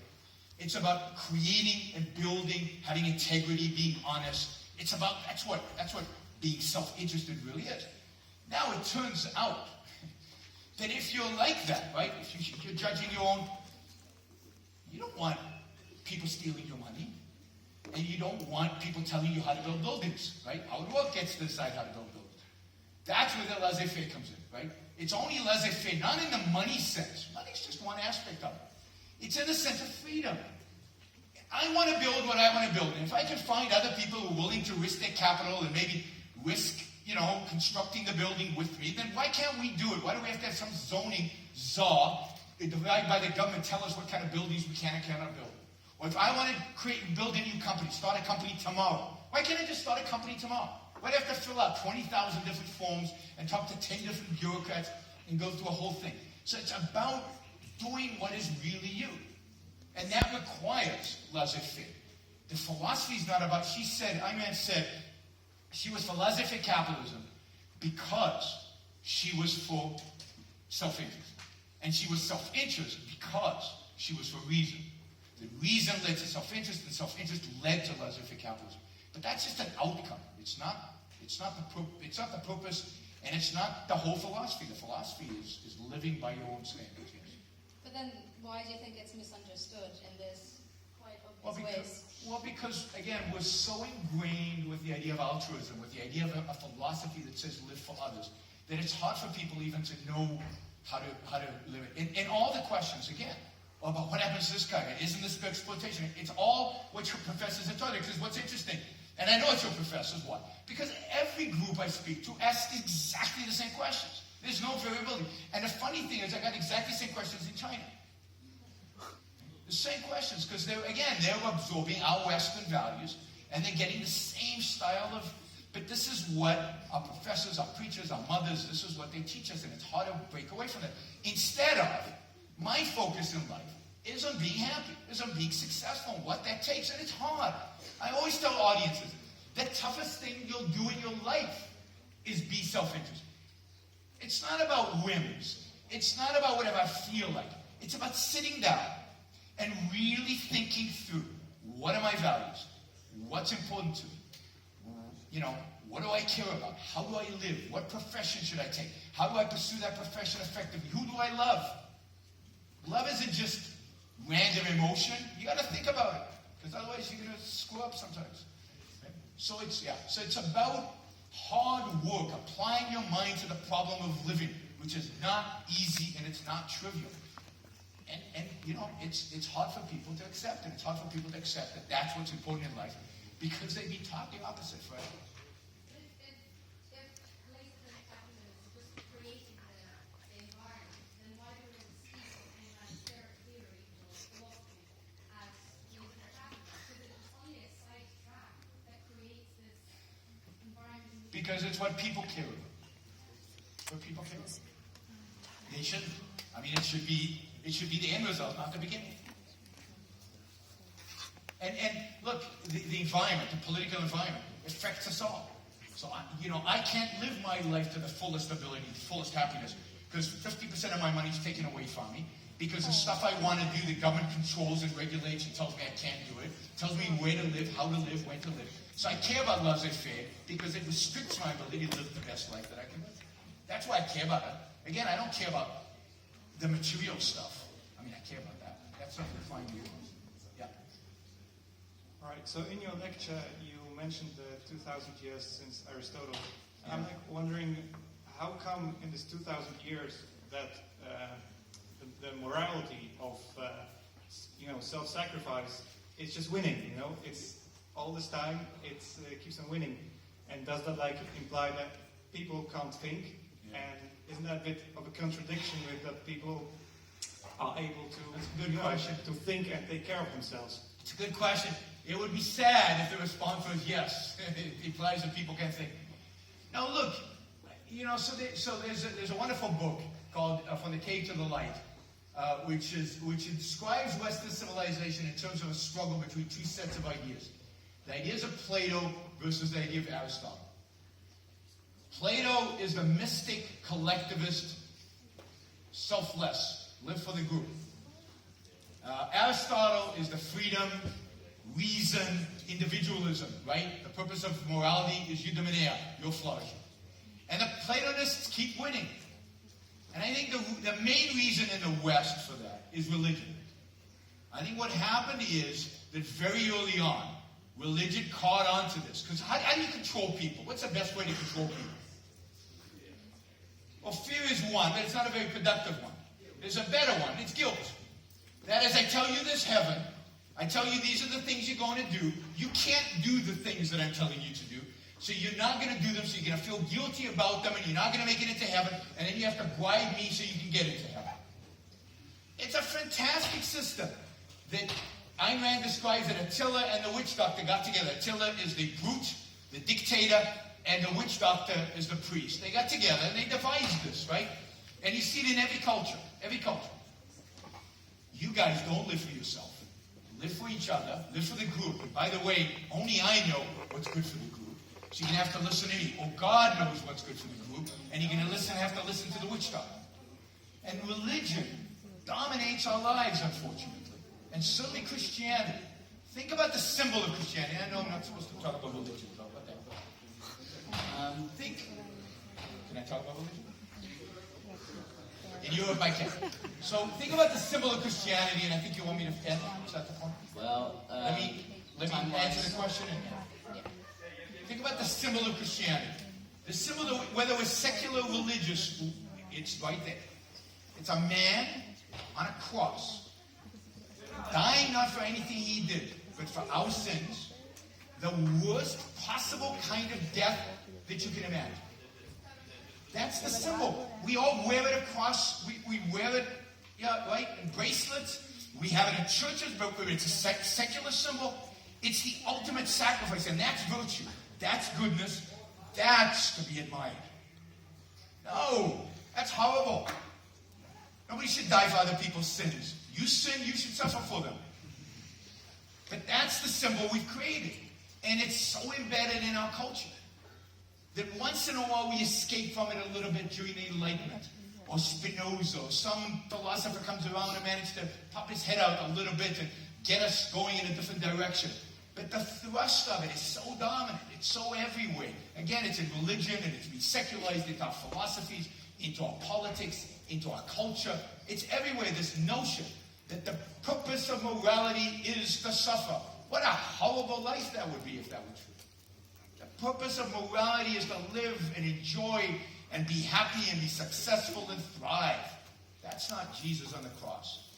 It's about creating and building, having integrity, being honest. It's about, that's what being self-interested really is. Now it turns out that if you're like that, right, if you're judging your own, you don't want people stealing your money, and you don't want people telling you how to build buildings, right? Howard Rook gets to decide how to build buildings. That's where the laissez-faire comes in, right? It's only laissez-faire, not in the money sense. Money's just one aspect of it. It's in the sense of freedom. I want to build what I want to build, and if I can find other people who are willing to risk their capital and maybe risk constructing the building with me, then why can't we do it? Why do we have to have some zoning czar divided by the government tell us what kind of buildings we can and cannot build? Or if I want to build a new company, start a company tomorrow, why can't I just start a company tomorrow? Why do I have to fill out 20,000 different forms and talk to 10 different bureaucrats and go through a whole thing? So it's about doing what is really you. And that requires laissez-faire. The philosophy is not about, Ayn Rand said, she was for laissez-faire capitalism because she was for self-interest. And she was self-interest because she was for reason. The reason led to self-interest, and self-interest led to laissez-faire capitalism. But that's just an outcome. It's not the purpose, and it's not the whole philosophy. The philosophy is living by your own standards. Yes. But then, why do you think it's misunderstood in this quite obvious ways? Because, again, we're so ingrained with the idea of altruism, with the idea of a philosophy that says live for others, that it's hard for people even to know how to live it. And all the questions, again, about what happens to this guy, isn't this exploitation? It's all what your professors are taught. Because what's interesting, and I know it's your professors, why? Because every group I speak to asks exactly the same questions. There's no variability. And the funny thing is, I got exactly the same questions in China. The same questions, because they're absorbing our Western values, and they're getting the same style of, but this is what our professors, our preachers, our mothers, this is what they teach us, and it's hard to break away from it. Instead of, my focus in life is on being happy, is on being successful, and what that takes. And it's hard. I always tell audiences, the toughest thing you'll do in your life is be self-interested. It's not about whims. It's not about whatever I feel like. It's about sitting down and really thinking through, what are my values? What's important to me? What do I care about? How do I live? What profession should I take? How do I pursue that profession effectively? Who do I love? Love isn't just random emotion. You got to think about it, because otherwise you're going to screw up sometimes. So it's about hard work, applying your mind to the problem of living, which is not easy and it's not trivial. And it's hard for people to accept, and it's hard for people to accept that that's what's important in life, because they've been taught the opposite forever. Because it's what people care about. What people care about. They shouldn't. I mean, it should be the end result, not the beginning. And look, the environment, the political environment, affects us all. So I can't live my life to the fullest ability, the fullest happiness, because 50% of my money is taken away from me. Because the stuff I want to do, the government controls and regulates and tells me I can't do it. Tells me where to live, how to live, when to live. So I care about laissez-faire because it restricts my ability to live the best life that I can live. That's why I care about it. Again, I don't care about the material stuff. I mean, I care about that. That's not defining me. Yeah. All right. So in your lecture, you mentioned the 2,000 years since Aristotle. Yeah. I'm wondering, how come in this 2,000 years that the morality of self-sacrifice is just winning? It's all this time it keeps on winning, and does that imply that people can't think? Yeah. And isn't that a bit of a contradiction with that people are able to think and take care of themselves? It's a good question. It would be sad if the response was yes. It implies that people can't think. Now look, so there's a wonderful book called From the Cave to the Light, which describes Western civilization in terms of a struggle between two sets of ideas. The ideas of Plato versus the idea of Aristotle. Plato is the mystic, collectivist, selfless, live for the group. Aristotle is the freedom, reason, individualism, right? The purpose of morality is eudaimonia, your flourishing. And the Platonists keep winning. And I think the main reason in the West for that is religion. I think what happened is that very early on, religion caught on to this. Because how do you control people? What's the best way to control people? Well, fear is one, but it's not a very productive one. There's a better one. It's guilt. That is, I tell you this heaven. I tell you these are the things you're going to do. You can't do the things that I'm telling you to do. So you're not going to do them, so you're going to feel guilty about them, and you're not going to make it into heaven, and then you have to bribe me so you can get into heaven. It's a fantastic system that Ayn Rand describes that Attila and the witch doctor got together. Attila is the brute, the dictator, and the witch doctor is the priest. They got together and they devised this, right? And you see it in every culture, every culture. You guys don't live for yourself. Live for each other, live for the group. And by the way, only I know what's good for the group. So you're going to have to listen to me. Oh, God knows what's good for the group. And you're going to have to listen to the witch doctor. And religion dominates our lives, unfortunately. And certainly Christianity. Think about the symbol of Christianity. I know I'm not supposed to talk about religion, but whatever. Can I talk about religion? In Europe, I can. So think about the symbol of Christianity, and I think you want me to end. Is that the point? Well, let me answer the question. Think about the symbol of Christianity. The symbol, whether we're secular or religious, it's right there. It's a man on a cross, dying not for anything he did, but for our sins. The worst possible kind of death that you can imagine. That's the symbol. We all wear it across. We wear it, right, in bracelets. We have it in churches, but it's a secular symbol. It's the ultimate sacrifice, and that's virtue. That's goodness. That's to be admired. No, that's horrible. Nobody should die for other people's sins. You sin, you should suffer for them. But that's the symbol we've created. And it's so embedded in our culture that once in a while we escape from it a little bit during the Enlightenment. Or Spinoza, or some philosopher comes around and manages to pop his head out a little bit and get us going in a different direction. But the thrust of it is so dominant. It's so everywhere. Again, it's in religion, and it's been secularized into our philosophies, into our politics, into our culture. It's everywhere, this notion that the purpose of morality is to suffer. What a horrible life that would be if that were true. The purpose of morality is to live and enjoy and be happy and be successful and thrive. That's not Jesus on the cross.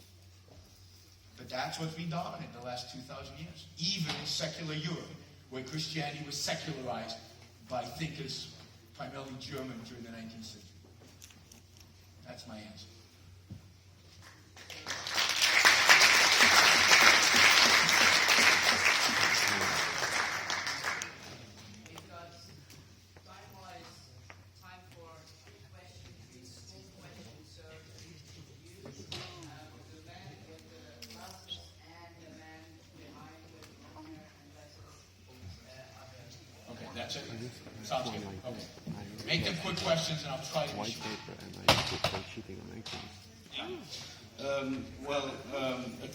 But that's what's been dominant in the last 2,000 years. Even in secular Europe, where Christianity was secularized by thinkers, primarily German, during the 19th century. That's my answer. That's it? Sounds good. Okay. Make them quick questions and I'll try to White paper and I keep cheating on exams.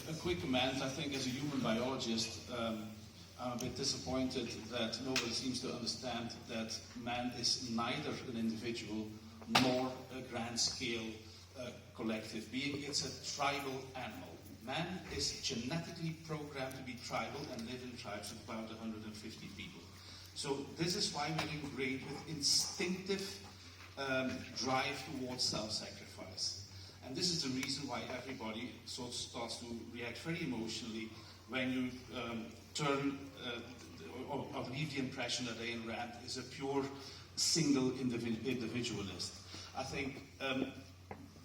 A quick comment. I think as a human biologist, I'm a bit disappointed that nobody seems to understand that man is neither an individual nor a grand-scale collective being. It's a tribal animal. Man is genetically programmed to be tribal and live in tribes of about 150 people. So this is why we're ingrained with instinctive drive towards self-sacrifice. And this is the reason why everybody sort of starts to react very emotionally when you turn or leave the impression that Ayn Rand is a pure single individualist. I think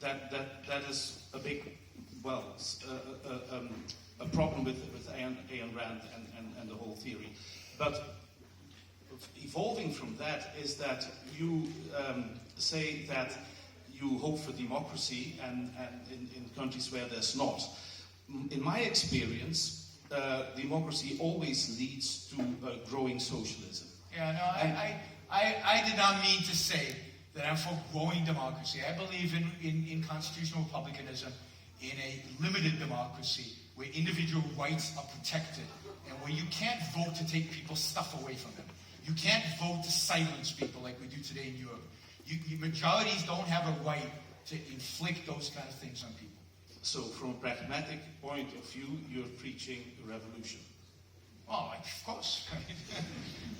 that is a big, a problem with Ayn Rand and the whole theory. But evolving from that is that you say that you hope for democracy and in countries where there's not. In my experience, democracy always leads to growing socialism. Yeah, no, I did not mean to say that I'm for growing democracy. I believe in constitutional republicanism, in a limited democracy where individual rights are protected and where you can't vote to take people's stuff away from them. You can't vote to silence people like we do today in Europe. Majorities don't have a right to inflict those kind of things on people. So from a pragmatic point of view, you're preaching a revolution. Oh, of course.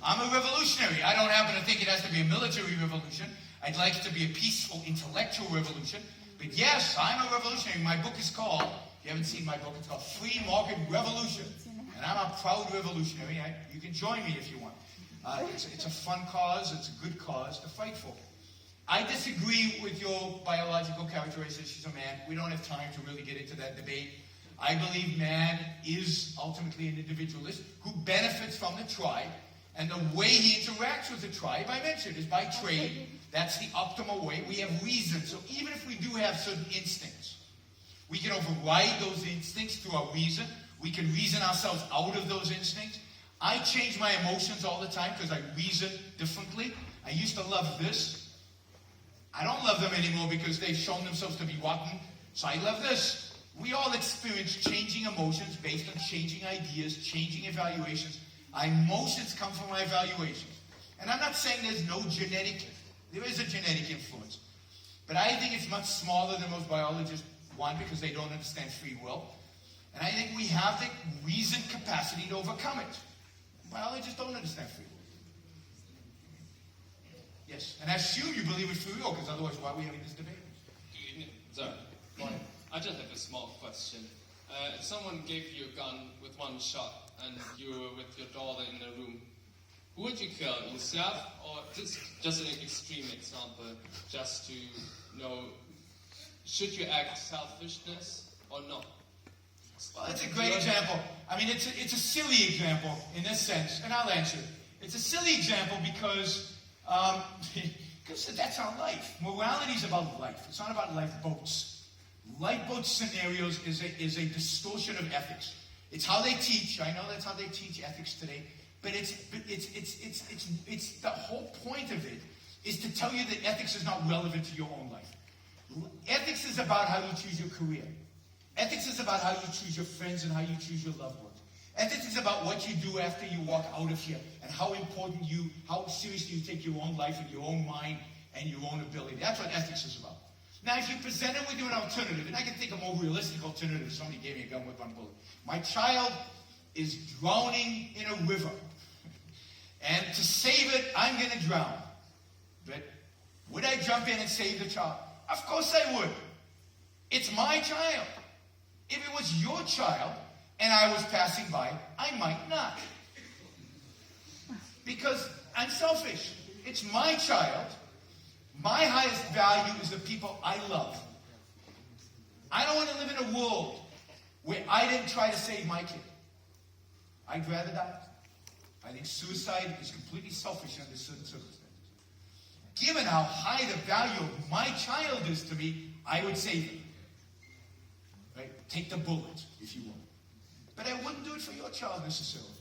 I'm a revolutionary. I don't happen to think it has to be a military revolution. I'd like it to be a peaceful, intellectual revolution. But yes, I'm a revolutionary. My book is called, if you haven't seen my book, it's called Free Market Revolution. And I'm a proud revolutionary. You can join me if you want. It's a fun cause. It's a good cause to fight for. I disagree with your biological characterizations of man. We don't have time to really get into that debate. I believe man is ultimately an individualist who benefits from the tribe, and the way he interacts with the tribe, I mentioned, is by trade. That's the optimal way. We have reason. So even if we do have certain instincts, we can override those instincts through our reason. We can reason ourselves out of those instincts. I change my emotions all the time because I reason differently. I used to love this. I don't love them anymore because they've shown themselves to be rotten. So I love this. We all experience changing emotions based on changing ideas, changing evaluations. Our emotions come from our evaluations. And I'm not saying there's no genetic, there is a genetic influence. But I think it's much smaller than most biologists want because they don't understand free will. And I think we have the reasoned capacity to overcome it. Biologists don't understand free will. Yes, and I assume you believe in free will, because otherwise why are we having this debate? Sorry. I just have a small question. If someone gave you a gun with one shot and you were with your daughter in the room, who would you kill? Yourself? Or just an extreme example, just to know, should you act selfishness or not? Well, that's a great example. I mean, it's a silly example in this sense, and I'll answer. It's a silly example because that's our life. Morality is about life. It's not about lifeboats. Lifeboat scenarios is a distortion of ethics. It's how they teach. I know that's how they teach ethics today. But it's the whole point of it is to tell you that ethics is not relevant to your own life. Ethics is about how you choose your career. Ethics is about how you choose your friends and how you choose your loved ones. Ethics is about what you do after you walk out of here and how seriously you take your own life and your own mind and your own ability. That's what ethics is about. Now, if you present it with you an alternative, and I can think of more realistic alternatives. Somebody gave me a gun whip on bullet. My child is drowning in a river. And to save it, I'm going to drown. But would I jump in and save the child? Of course I would. It's my child. If it was your child and I was passing by, I might not. Because I'm selfish. It's my child. My highest value is the people I love. I don't want to live in a world where I didn't try to save my kid. I'd rather die. I think suicide is completely selfish under certain circumstances. Given how high the value of my child is to me, I would save him. Right? Take the bullet, if you want. But I wouldn't do it for your child necessarily.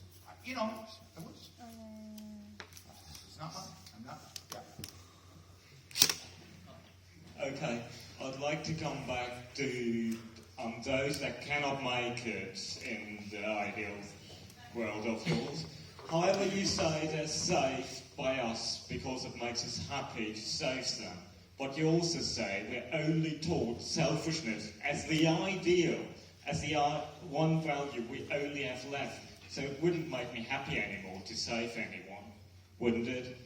You know, I wouldn't. It's not mine. I'm not. Yeah. Okay, I'd like to come back to those that cannot make it in the ideal world of yours. However, you say they're saved by us because it makes us happy to save them. But you also say we're only taught selfishness as the ideal, as the one value we only have left. So it wouldn't make me happy anymore to save anyone, wouldn't it?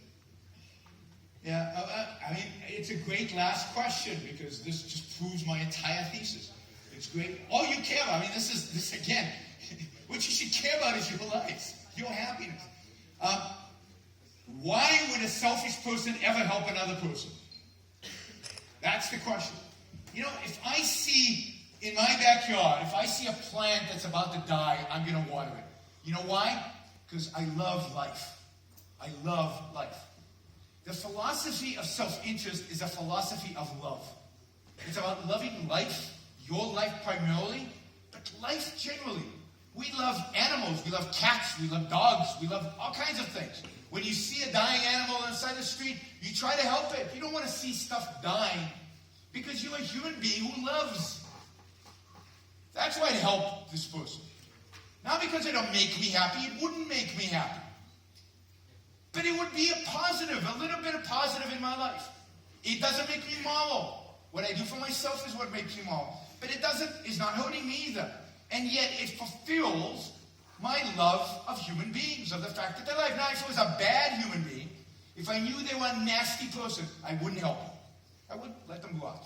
Yeah, I mean, it's a great last question because this just proves my entire thesis. It's great. All you care about, I mean, this again, what you should care about is your life, your happiness. Why would a selfish person ever help another person? That's the question. You know, if I see in my backyard, if I see a plant that's about to die, I'm going to water it. You know why? Because I love life. I love life. The philosophy of self-interest is a philosophy of love. It's about loving life, your life primarily, but life generally. We love animals, we love cats, we love dogs, we love all kinds of things. When you see a dying animal on the side of the street, you try to help it. You don't want to see stuff dying because you're a human being who loves. That's why I help this person. Not because it'll make me happy, it wouldn't make me happy. But it would be a positive, a little bit of positive in my life. It doesn't make me moral. What I do for myself is what makes me moral. But it's not hurting me either. And yet it fulfills my love of human beings, of the fact that they're alive. Now, if it was a bad human being, if I knew they were a nasty person, I wouldn't help them. I would let them go out.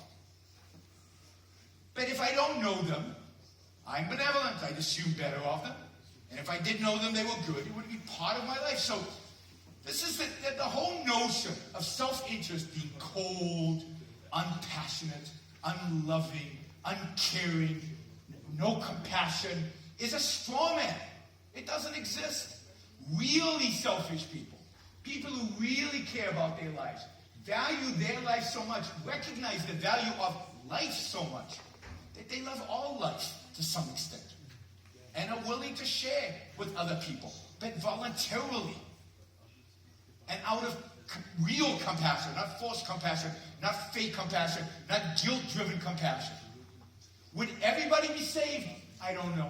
But if I don't know them, I'm benevolent. I'd assume better of them. And if I did know them, they were good. It would be part of my life. So this is the whole notion of self-interest being cold, unpassionate, unloving, uncaring, no compassion, is a straw man. It doesn't exist. Really selfish people, people who really care about their lives, value their life so much, recognize the value of life so much, that they love all life to some extent, and are willing to share with other people, but voluntarily, and out of real compassion, not forced compassion, not fake compassion, not guilt-driven compassion. Would everybody be saved? I don't know.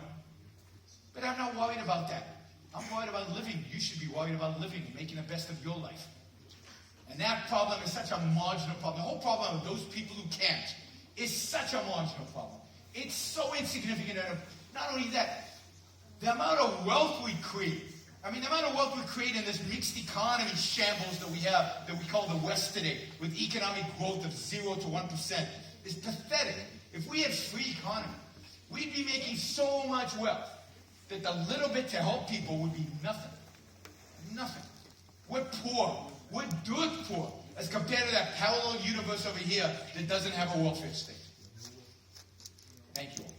But I'm not worried about that. I'm worried about living. You should be worried about living and making the best of your life. And that problem is such a marginal problem. The whole problem of those people who can't is such a marginal problem. It's so insignificant. Not only that, the amount of wealth we create. I mean, the amount of wealth we create in this mixed economy shambles that we have, that we call the West today, with economic growth of 0 to 1%, is pathetic. If we had free economy, we'd be making so much wealth that the little bit to help people would be nothing. Nothing. We're poor. We're dirt poor as compared to that parallel universe over here that doesn't have a welfare state. Thank you all.